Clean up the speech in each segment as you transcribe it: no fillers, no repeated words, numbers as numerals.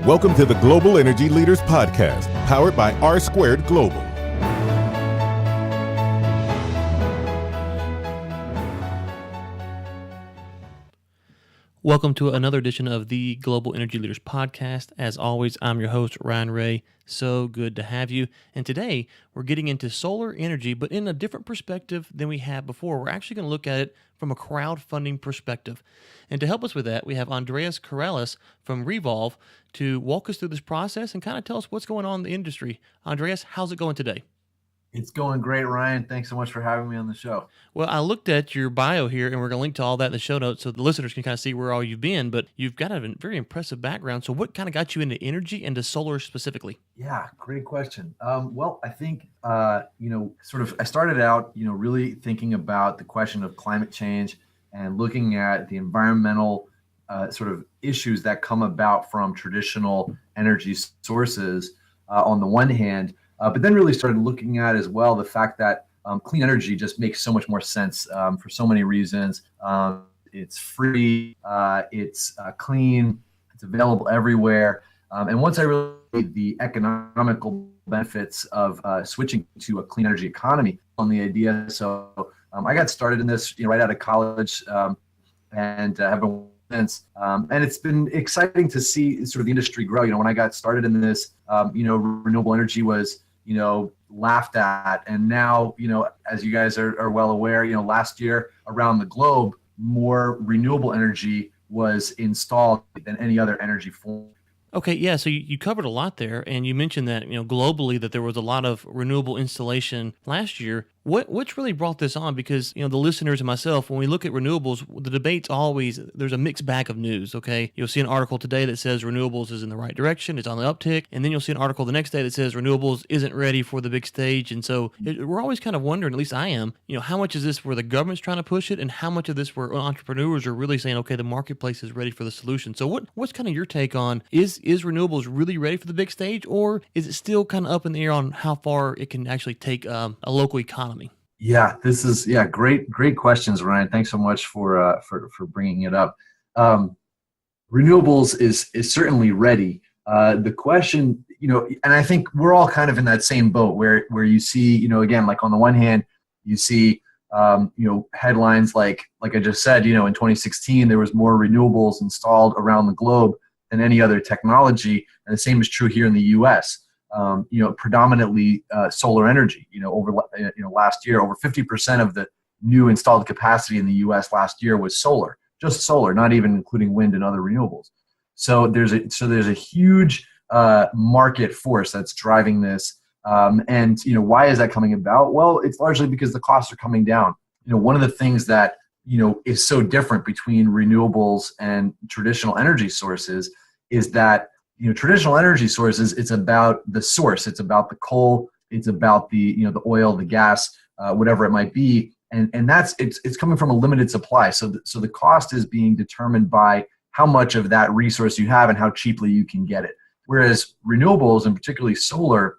Welcome to the Global Energy Leaders Podcast, powered by R Squared Global. Welcome to another edition of the Global Energy Leaders Podcast. As always, I'm your host, Ryan Ray. So good to have you. And today, we're getting into solar energy, but in a different perspective than we had before. We're actually going to look at it from a crowdfunding perspective. And to help us with that, we have Andreas Karelas from Revolve to walk us through this process and kind of tell us what's going on in the industry. Andreas, how's it going today? It's going great, Ryan. Thanks so much for having me on the show. Well, I looked at your bio here, and we're going to link to all that in the show notes so the listeners can kind of see where all you've been, but you've got a very impressive background. So what kind of got you into energy and to solar specifically? Yeah, great question. Well, I think, I started out, really thinking about the question of climate change and looking at the environmental sort of issues that come about from traditional energy sources on the one hand, but then really started looking at as well the fact that clean energy just makes so much more sense for so many reasons. It's free, it's clean, it's available everywhere. And once I realized the economical benefits of switching to a clean energy economy on the idea, so I got started in this right out of college and have been since. And it's been exciting to see sort of the industry grow. When I got started in this, renewable energy was laughed at. And now, as you guys are well aware, last year around the globe, more renewable energy was installed than any other energy form. Okay, yeah, so you covered a lot there, and you mentioned that, globally that there was a lot of renewable installation last year. What's really brought this on? Because, the listeners and myself, when we look at renewables, the debate's always, there's a mixed bag of news, okay? You'll see an article today that says renewables is in the right direction, it's on the uptick, and then you'll see an article the next day that says renewables isn't ready for the big stage, and so we're always kind of wondering, at least I am, how much is this where the government's trying to push it, and how much of this where entrepreneurs are really saying, okay, the marketplace is ready for the solution. So what's kind of your take on, is renewables really ready for the big stage, or is it still kind of up in the air on how far it can actually take a local economy? Yeah, this is great questions, Ryan. Thanks so much for bringing it up. Renewables is certainly ready. The question, and I think we're all kind of in that same boat where you see, again, like on the one hand, you see, headlines like I just said, in 2016 there was more renewables installed around the globe than any other technology, and the same is true here in the U.S. Predominantly solar energy. Over last year, over 50% of the new installed capacity in the U.S. last year was solar, just solar, not even including wind and other renewables. So there's a huge market force that's driving this. And why is that coming about? Well, it's largely because the costs are coming down. One of the things that is so different between renewables and traditional energy sources is that traditional energy sources, it's about the source, it's about the coal, it's about the the oil, the gas, whatever it might be, and that's it's coming from a limited supply. So the cost is being determined by how much of that resource you have and how cheaply you can get it. Whereas renewables, and particularly solar,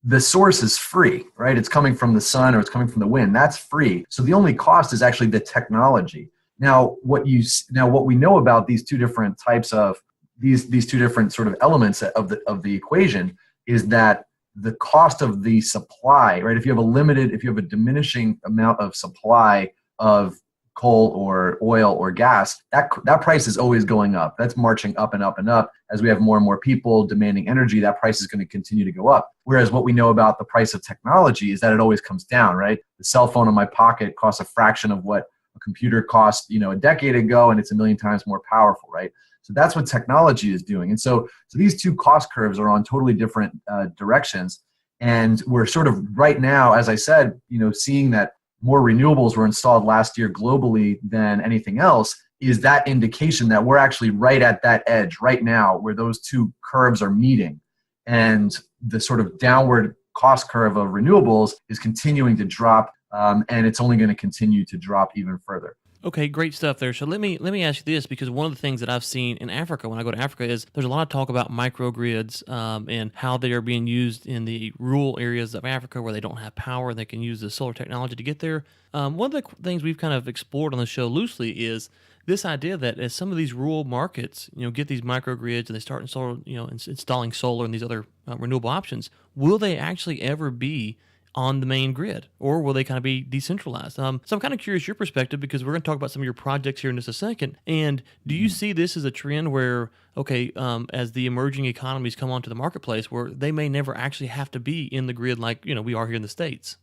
the source is free, right? It's coming from the sun or it's coming from the wind. That's free. So the only cost is actually the technology. Now, what we know about these two different types of these two different sort of elements of the equation is that the cost of the supply, right? If you have a diminishing amount of supply of coal or oil or gas, that price is always going up. That's marching up and up and up. As we have more and more people demanding energy, that price is going to continue to go up. Whereas what we know about the price of technology is that it always comes down, right? The cell phone in my pocket costs a fraction of what a computer cost, a decade ago, and it's a million times more powerful, right? So that's what technology is doing. And so these two cost curves are on totally different directions. And we're sort of right now, as I said, seeing that more renewables were installed last year globally than anything else is that indication that we're actually right at that edge right now where those two curves are meeting. And the sort of downward cost curve of renewables is continuing to drop, and it's only going to continue to drop even further. Okay, great stuff there. So let me ask you this, because one of the things that I've seen in Africa when I go to Africa is there's a lot of talk about microgrids and how they are being used in the rural areas of Africa where they don't have power. They can use the solar technology to get there. One of the things we've kind of explored on the show loosely is this idea that as some of these rural markets, get these microgrids and they start installing solar and these other renewable options, will they actually ever be on the main grid, or will they kind of be decentralized? So I'm kind of curious your perspective, because we're going to talk about some of your projects here in just a second. And do you see this as a trend where, okay, as the emerging economies come onto the marketplace, where they may never actually have to be in the grid like we are here in the States?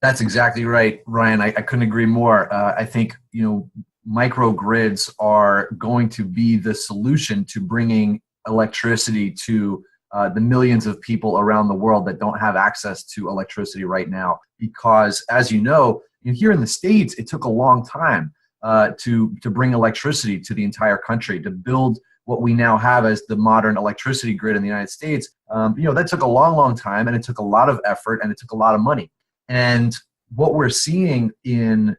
That's exactly right, Ryan. I couldn't agree more. I think microgrids are going to be the solution to bringing electricity to the millions of people around the world that don't have access to electricity right now. Because, as you know, here in the States, it took a long time to bring electricity to the entire country, to build what we now have as the modern electricity grid in the United States. That took a long, long time, and it took a lot of effort, and it took a lot of money. And what we're seeing in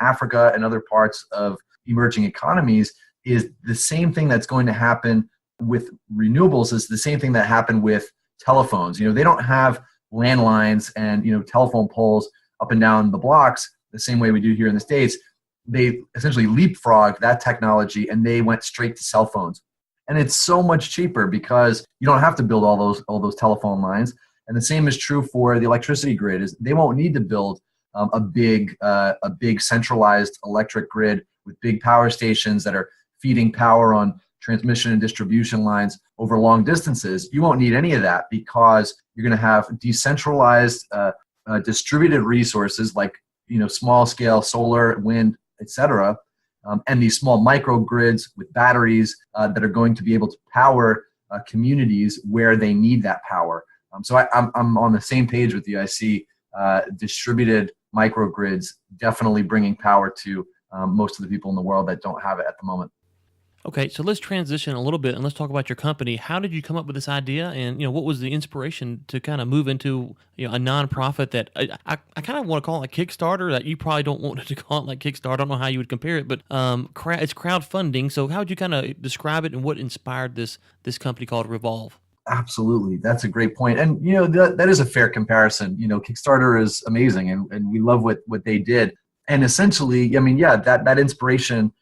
Africa and other parts of emerging economies is the same thing that's going to happen with renewables, is the same thing that happened with telephones. They don't have landlines and telephone poles up and down the blocks the same way we do here in the States. They essentially leapfrogged that technology and they went straight to cell phones. And it's so much cheaper because you don't have to build all those telephone lines. And the same is true for the electricity grid. Is they won't need to build a big centralized electric grid with big power stations that are feeding power on transmission and distribution lines over long distances. You won't need any of that because you're going to have decentralized, distributed resources like small scale solar, wind, etc., and these small microgrids with batteries that are going to be able to power communities where they need that power. So I'm on the same page with you. I see distributed microgrids definitely bringing power to most of the people in the world that don't have it at the moment. Okay, so let's transition a little bit and let's talk about your company. How did you come up with this idea, and what was the inspiration to kind of move into a nonprofit that I kind of want to call it like Kickstarter? That you probably don't want to call it like Kickstarter. I don't know how you would compare it, but it's crowdfunding. So how would you kind of describe it, and what inspired this company called Revolve? Absolutely, that's a great point, and that is a fair comparison. Kickstarter is amazing, and we love what they did. And essentially, that inspiration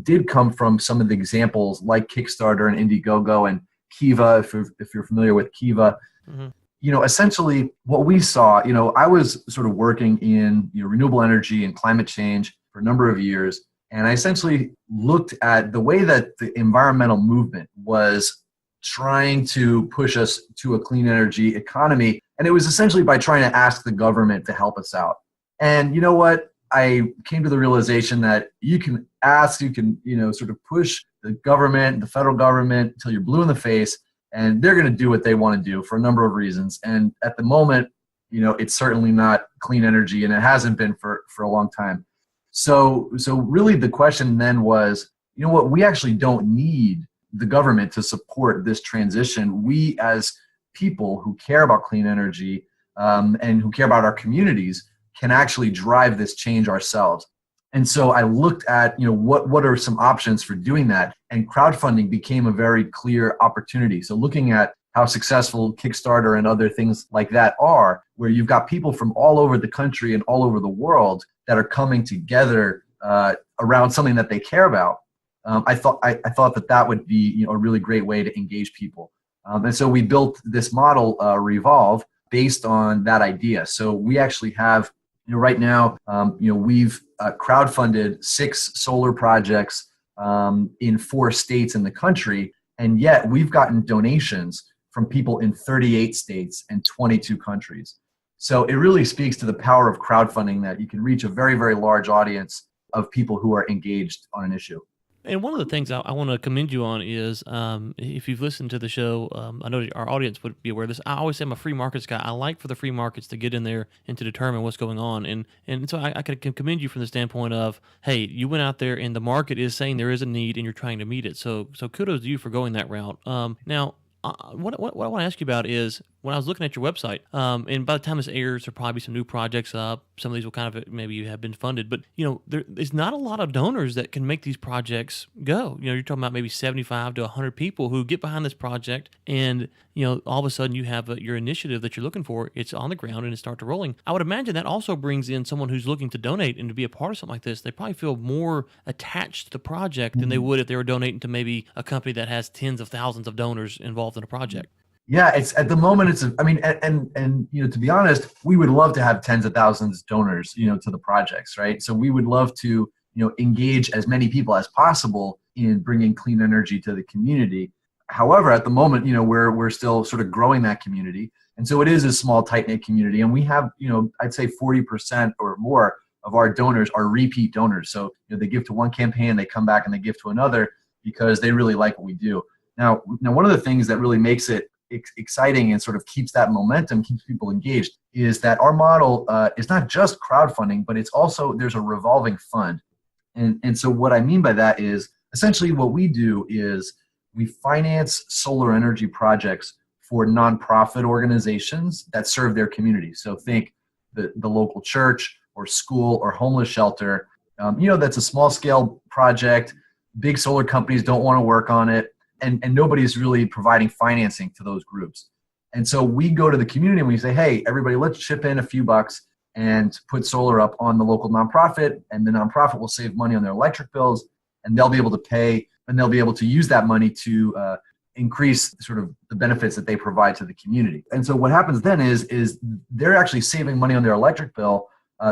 did come from some of the examples like Kickstarter and Indiegogo and Kiva, if you're familiar with Kiva. Mm-hmm. Essentially what we saw, I was sort of working in renewable energy and climate change for a number of years. And I essentially looked at the way that the environmental movement was trying to push us to a clean energy economy. And it was essentially by trying to ask the government to help us out. And you know what? I came to the realization that you can ask, you can, sort of push the government, the federal government, until you're blue in the face, and they're going to do what they want to do for a number of reasons. And at the moment, it's certainly not clean energy, and it hasn't been for a long time. So really the question then was, we actually don't need the government to support this transition. We as people who care about clean energy and who care about our communities can actually drive this change ourselves. And so I looked at, what are some options for doing that? And crowdfunding became a very clear opportunity. So looking at how successful Kickstarter and other things like that are, where you've got people from all over the country and all over the world that are coming together around something that they care about. I thought that would be a really great way to engage people. And so we built this model, Revolve, based on that idea. So we actually have, right now, we've crowdfunded 6 solar projects in 4 states in the country, and yet we've gotten donations from people in 38 states and 22 countries. So it really speaks to the power of crowdfunding, that you can reach a very, very large audience of people who are engaged on an issue. And one of the things I want to commend you on is, if you've listened to the show, I know our audience would be aware of this. I always say I'm a free markets guy. I like for the free markets to get in there and to determine what's going on. And so I can commend you from the standpoint of, hey, you went out there and the market is saying there is a need and you're trying to meet it. So kudos to you for going that route. Now, what I want to ask you about is, when I was looking at your website, and by the time this airs, there'll probably be some new projects up. Some of these will kind of maybe have been funded, but there's not a lot of donors that can make these projects go. You're talking about maybe 75 to 100 people who get behind this project, and all of a sudden you have your initiative that you're looking for. It's on the ground and it starts rolling. I would imagine that also brings in someone who's looking to donate and to be a part of something like this. They probably feel more attached to the project than they would if they were donating to maybe a company that has tens of thousands of donors involved in a project. Yeah, it's at the moment to be honest, we would love to have tens of thousands of donors, to the projects, right? So we would love to, engage as many people as possible in bringing clean energy to the community. However, at the moment, we're still sort of growing that community. And so it is a small, tight-knit community. And we have, I'd say 40% or more of our donors are repeat donors. So they give to one campaign, they come back and they give to another because they really like what we do. Now, one of the things that really makes it exciting and sort of keeps that momentum, keeps people engaged, is that our model is not just crowdfunding, but it's also, there's a revolving fund. And so what I mean by that is essentially what we do is we finance solar energy projects for nonprofit organizations that serve their community. So think the local church or school or homeless shelter. That's a small scale project. Big solar companies don't want to work on it. And nobody's really providing financing to those groups. And so we go to the community and we say, hey, everybody, let's chip in a few bucks and put solar up on the local nonprofit, and the nonprofit will save money on their electric bills, and they'll be able to pay, and they'll be able to use that money to increase sort of the benefits that they provide to the community. And so what happens then is they're actually saving money on their electric bill,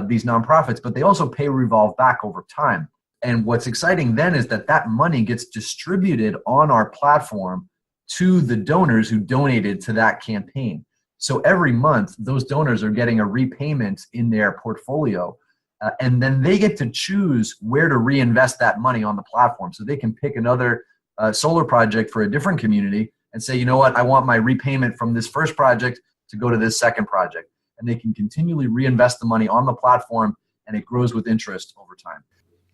these nonprofits, but they also pay Revolve back over time. And what's exciting then is that money gets distributed on our platform to the donors who donated to that campaign. So every month, those donors are getting a repayment in their portfolio, and then they get to choose where to reinvest that money on the platform. So they can pick another solar project for a different community and say, you know what, I want my repayment from this first project to go to this second project. And they can continually reinvest the money on the platform, and it grows with interest over time.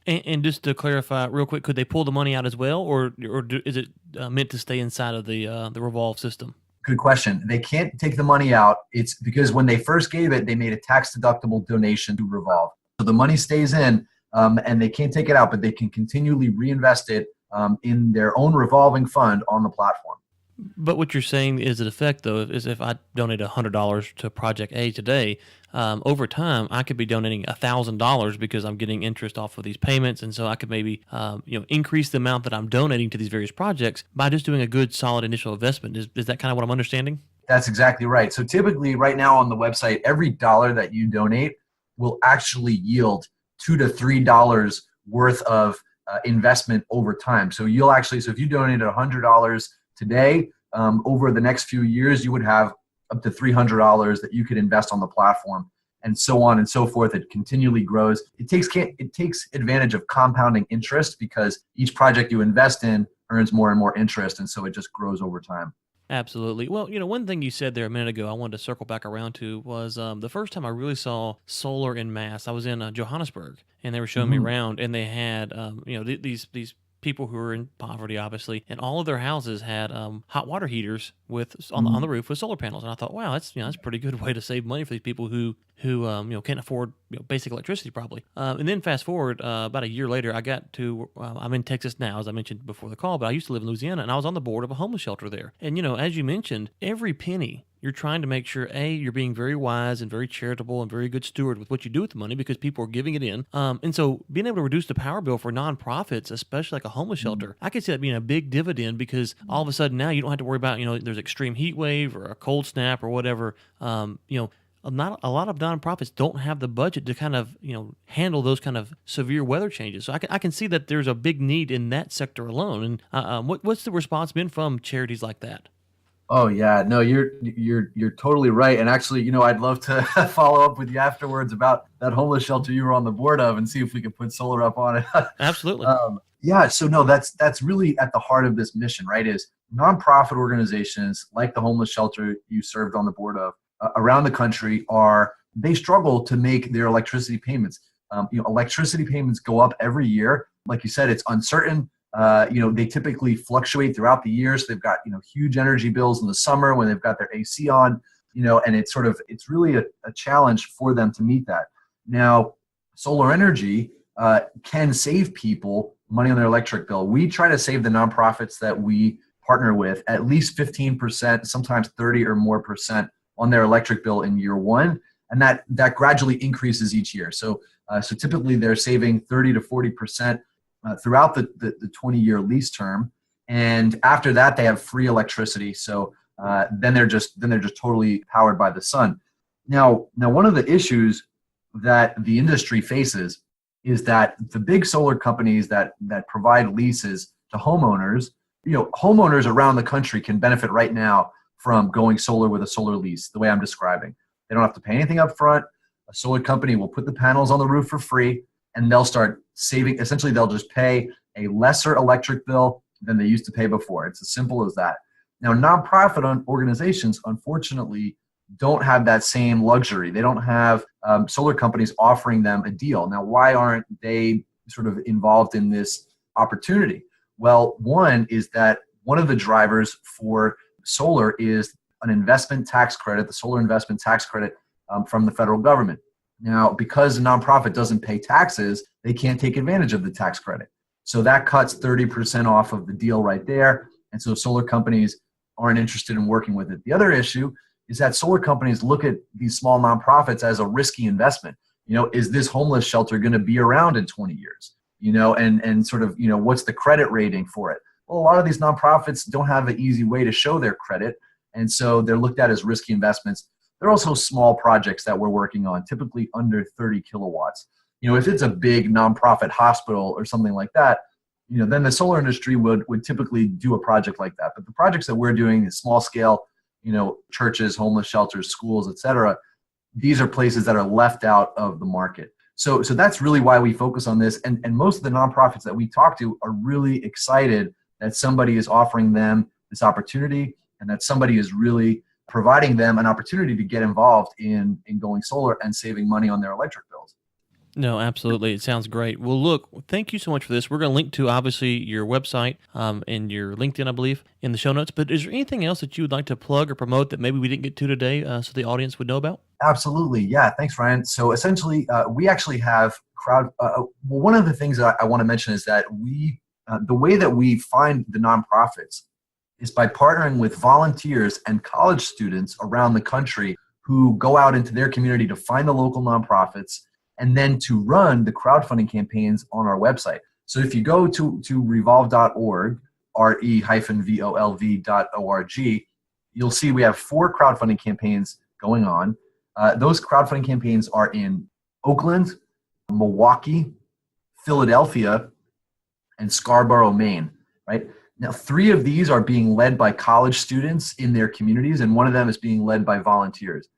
And just to clarify real quick, could they pull the money out as well, or is it meant to stay inside of the Revolve system? Good question. They can't take the money out. It's because when they first gave it, they made a tax-deductible donation to Revolve. So the money stays in, and they can't take it out, but they can continually reinvest it in their own revolving fund on the platform. But what you're saying is, in effect, though, is if I donate $100 to Project A today, over time I could be donating $1,000 because I'm getting interest off of these payments, and so I could maybe increase the amount that I'm donating to these various projects by just doing a good, solid initial investment. Is that kind of what I'm understanding? That's exactly right. So typically, right now on the website, every dollar that you donate will actually yield $2 to $3 worth of investment over time. So if you donated $100 today, over the next few years, you would have up to $300 that you could invest on the platform, and so on and so forth. It continually grows. It takes advantage of compounding interest because each project you invest in earns more and more interest, and so it just grows over time. Absolutely. Well, one thing you said there a minute ago I wanted to circle back around to was the first time I really saw solar en masse. I was in Johannesburg, and they were showing me around, and they had these people who were in poverty, obviously, and all of their houses had hot water heaters on the roof with solar panels. And I thought, wow, that's a pretty good way to save money for these people who can't afford basic electricity probably. And then fast forward about a year later, I got to I'm in Texas now, as I mentioned before the call, but I used to live in Louisiana, and I was on the board of a homeless shelter there. And as you mentioned, every penny, you're trying to make sure, A, you're being very wise and very charitable and very good steward with what you do with the money because people are giving it in. And so being able to reduce the power bill for nonprofits, especially like a homeless shelter, I could see that being a big dividend because all of a sudden now you don't have to worry about, there's extreme heat wave or a cold snap or whatever. Not a lot of nonprofits don't have the budget to kind of, handle those kind of severe weather changes. So I can see that there's a big need in that sector alone. And what's the response been from charities like that? Oh yeah, no, you're totally right. And actually, I'd love to follow up with you afterwards about that homeless shelter you were on the board of and see if we could put solar up on it. Absolutely. Yeah. So no, that's really at the heart of this mission, right? Is nonprofit organizations like the homeless shelter you served on the board of around the country they struggle to make their electricity payments. Electricity payments go up every year. Like you said, it's uncertain. They typically fluctuate throughout the year. So they've got, huge energy bills in the summer when they've got their AC on, and it's really a challenge for them to meet that. Now, solar energy can save people money on their electric bill. We try to save the nonprofits that we partner with at least 15%, sometimes 30 or more percent on their electric bill in year one. And that gradually increases each year. So typically they're saving 30 to 40% throughout the 20-year lease term. And after that, they have free electricity. So then they're just totally powered by the sun. Now one of the issues that the industry faces is that the big solar companies that provide leases to homeowners, homeowners around the country can benefit right now from going solar with a solar lease, the way I'm describing. They don't have to pay anything up front. A solar company will put the panels on the roof for free, and they'll start saving. Essentially, they'll just pay a lesser electric bill than they used to pay before. It's as simple as that. Now, nonprofit organizations, unfortunately, don't have that same luxury. They don't have solar companies offering them a deal. Now, why aren't they sort of involved in this opportunity? Well, one is that one of the drivers for solar is an investment tax credit, the solar investment tax credit from the federal government. Now, because a nonprofit doesn't pay taxes, they can't take advantage of the tax credit. So that cuts 30% off of the deal right there. And so solar companies aren't interested in working with it. The other issue is that solar companies look at these small nonprofits as a risky investment. Is this homeless shelter going to be around in 20 years? And sort of, what's the credit rating for it? Well, a lot of these nonprofits don't have an easy way to show their credit. And so they're looked at as risky investments. They're also small projects that we're working on, typically under 30 kilowatts. If it's a big nonprofit hospital or something like that, then the solar industry would typically do a project like that. But the projects that we're doing is small scale, churches, homeless shelters, schools, et cetera. These are places that are left out of the market. So that's really why we focus on this. And most of the nonprofits that we talk to are really excited that somebody is offering them this opportunity and that somebody is really providing them an opportunity to get involved in going solar and saving money on their electric bills. No, absolutely. It sounds great. Well, look, thank you so much for this. We're going to link to, obviously, your website and your LinkedIn, I believe, in the show notes. But is there anything else that you would like to plug or promote that maybe we didn't get to today so the audience would know about? Absolutely. Yeah. Thanks, Ryan. So essentially, we actually have one of the things that I want to mention is that the way that we find the nonprofits is by partnering with volunteers and college students around the country who go out into their community to find the local nonprofits and then to run the crowdfunding campaigns on our website. So if you go to revolve.org, RE-volv.org, you'll see we have 4 crowdfunding campaigns going on. Those crowdfunding campaigns are in Oakland, Milwaukee, Philadelphia, and Scarborough, Maine, right? Now, 3 of these are being led by college students in their communities, and one of them is being led by volunteers.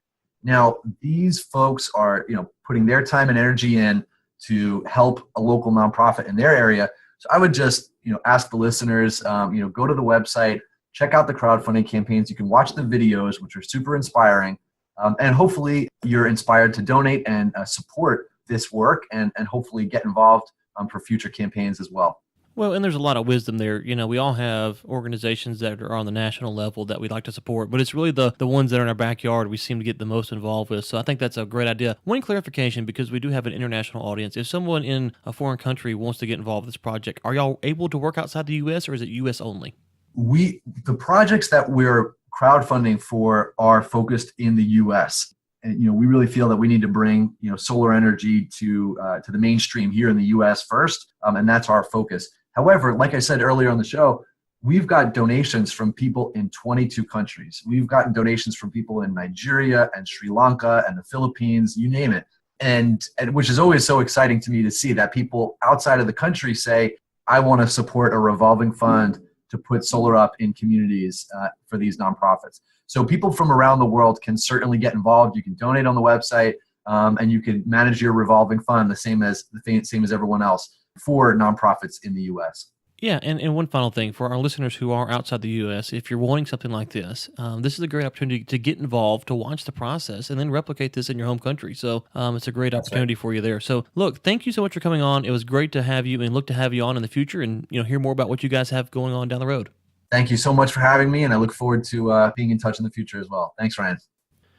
Now, these folks are, putting their time and energy in to help a local nonprofit in their area. So I would just, ask the listeners, go to the website, check out the crowdfunding campaigns. You can watch the videos, which are super inspiring, and hopefully you're inspired to donate and support this work and hopefully get involved for future campaigns as well. Well, and there's a lot of wisdom there. We all have organizations that are on the national level that we like to support, but it's really the ones that are in our backyard we seem to get the most involved with. So I think that's a great idea. One clarification, because we do have an international audience. If someone in a foreign country wants to get involved with this project, are y'all able to work outside the U.S. or is it U.S. only? The projects that we're crowdfunding for are focused in the U.S. And, we really feel that we need to bring, solar energy to the mainstream here in the U.S. first, and that's our focus. However, like I said earlier on the show, we've got donations from people in 22 countries. We've gotten donations from people in Nigeria and Sri Lanka and the Philippines, you name it. And which is always so exciting to me to see that people outside of the country say, I want to support a revolving fund to put solar up in communities for these nonprofits. So people from around the world can certainly get involved. You can donate on the website and you can manage your revolving fund the same as everyone else for nonprofits in the U.S. Yeah, and one final thing for our listeners who are outside the U.S., if you're wanting something like this, this is a great opportunity to get involved, to watch the process, and then replicate this in your home country. So it's a great opportunity for you there. So look, thank you so much for coming on. It was great to have you, and look to have you on in the future, and hear more about what you guys have going on down the road. Thank you so much for having me, and I look forward to being in touch in the future as well. Thanks, Ryan.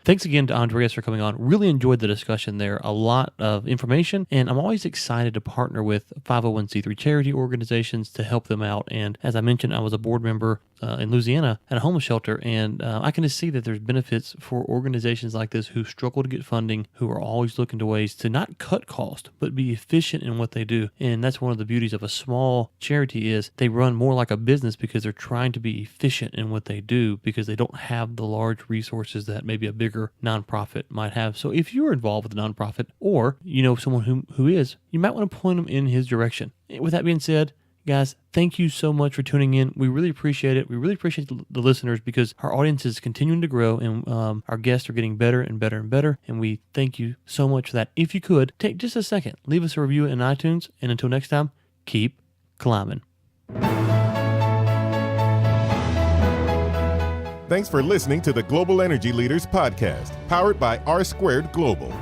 Thanks again to Andreas for coming on. Really enjoyed the discussion there. A lot of information, and I'm always excited to partner with 501c3 charity organizations to help them out. And as I mentioned, I was a board member in Louisiana at a homeless shelter, and I can just see that there's benefits for organizations like this who struggle to get funding, who are always looking to ways to not cut cost, but be efficient in what they do. And that's one of the beauties of a small charity is they run more like a business because they're trying to be efficient in what they do because they don't have the large resources that maybe a bigger nonprofit might have. So if you're involved with a nonprofit or you know someone who is, you might want to point them in his direction. With that being said, guys, thank you so much for tuning in. We really appreciate it. We really appreciate the listeners because our audience is continuing to grow and our guests are getting better and better and better. And we thank you so much for that. If you could, take just a second, leave us a review in iTunes. And until next time, keep climbing. Thanks for listening to the Global Energy Leaders Podcast, powered by R Squared Global.